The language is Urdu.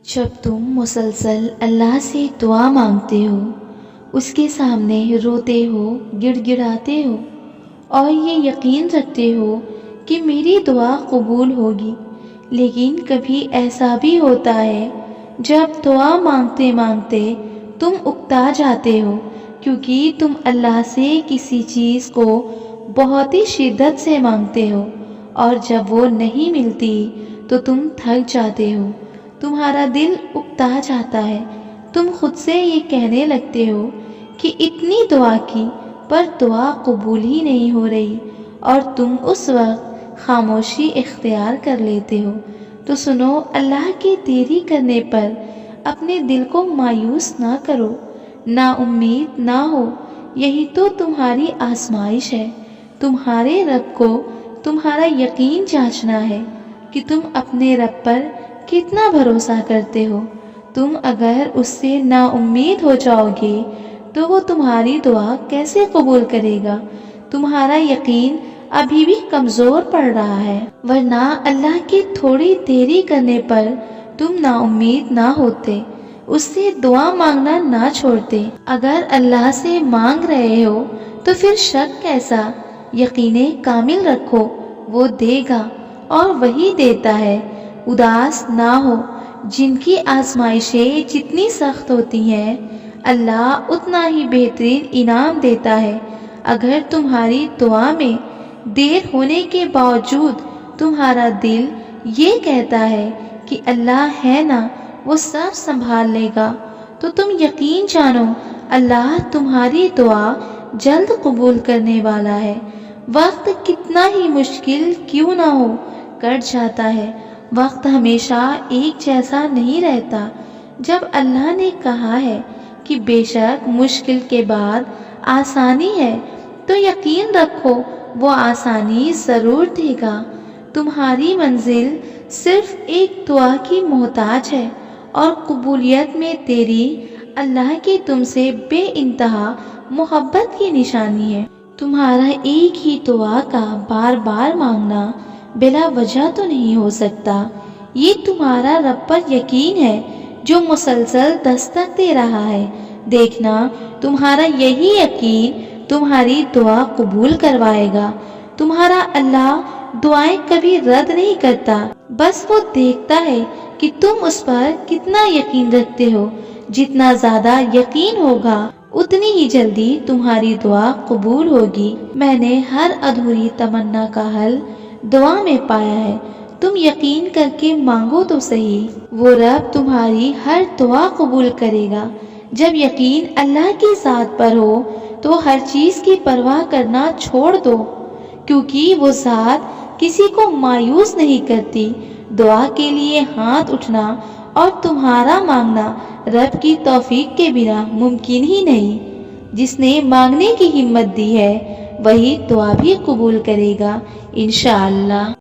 جب تم مسلسل اللہ سے دعا مانگتے ہو، اس کے سامنے روتے ہو، گڑ گڑاتے ہو اور یہ یقین رکھتے ہو کہ میری دعا قبول ہوگی، لیکن کبھی ایسا بھی ہوتا ہے جب دعا مانگتے مانگتے تم اکتا جاتے ہو کیونکہ تم اللہ سے کسی چیز کو بہت ہی شدت سے مانگتے ہو، اور جب وہ نہیں ملتی تو تم تھک جاتے ہو، تمہارا دل اکتا جاتا ہے، تم خود سے یہ کہنے لگتے ہو کہ اتنی دعا کی پر دعا قبول ہی نہیں ہو رہی، اور تم اس وقت خاموشی اختیار کر لیتے ہو۔ تو سنو، اللہ کی دیری کرنے پر اپنے دل کو مایوس نہ کرو، نا امید نہ ہو، یہی تو تمہاری آزمائش ہے۔ تمہارے رب کو تمہارا یقین جانچنا ہے کہ تم اپنے رب پر کتنا بھروسہ کرتے ہو۔ تم اگر اس سے نا امید ہو جاؤ گے تو وہ تمہاری دعا کیسے قبول کرے گا؟ تمہارا یقین ابھی بھی کمزور پڑ رہا ہے، ورنہ اللہ کی تھوڑی دیری کرنے پر تم نا امید نہ ہوتے، اس سے دعا مانگنا نہ چھوڑتے۔ اگر اللہ سے مانگ رہے ہو تو پھر شک کیسا؟ یقین کامل رکھو، وہ دے گا اور وہی دیتا ہے۔ اداس نہ ہو، جن کی آزمائشیں جتنی سخت ہوتی ہیں اللہ اتنا ہی بہترین انعام دیتا ہے۔ اگر تمہاری دعا میں دیر ہونے کے باوجود تمہارا دل یہ کہتا ہے کہ اللہ ہے نا، وہ سب سنبھال لے گا، تو تم یقین جانو اللہ تمہاری دعا جلد قبول کرنے والا ہے۔ وقت کتنا ہی مشکل کیوں نہ ہو کٹ جاتا ہے۔ وقت ہمیشہ ایک جیسا نہیں رہتا۔ جب اللہ نے کہا ہے کہ بے شک مشکل کے بعد آسانی ہے، تو یقین رکھو وہ آسانی ضرور دے گا۔ تمہاری منزل صرف ایک دعا کی محتاج ہے، اور قبولیت میں دیری اللہ کی تم سے بے انتہا محبت کی نشانی ہے۔ تمہارا ایک ہی دعا کا بار بار مانگنا بلا وجہ تو نہیں ہو سکتا۔ یہ تمہارا رب پر یقین ہے جو مسلسل دستک دے رہا ہے۔ دیکھنا تمہارا یہی یقین تمہاری دعا قبول کروائے گا۔ تمہارا اللہ دعائیں کبھی رد نہیں کرتا، بس وہ دیکھتا ہے کہ تم اس پر کتنا یقین رکھتے ہو۔ جتنا زیادہ یقین ہوگا اتنی ہی جلدی تمہاری دعا قبول ہوگی۔ میں نے ہر ادھوری تمنا کا حل دعا میں پایا ہے، تم یقین کر کے مانگو تو صحیح، وہ رب تمہاری ہر دعا قبول کرے گا۔ جب یقین اللہ کی ذات پر ہو تو ہر چیز کی پرواہ کرنا چھوڑ دو، کیونکہ وہ ذات کسی کو مایوس نہیں کرتی۔ دعا کے لیے ہاتھ اٹھنا اور تمہارا مانگنا رب کی توفیق کے بنا ممکن ہی نہیں۔ جس نے مانگنے کی ہمت دی ہے وہی دعا بھی قبول کرے گا انشاءاللہ۔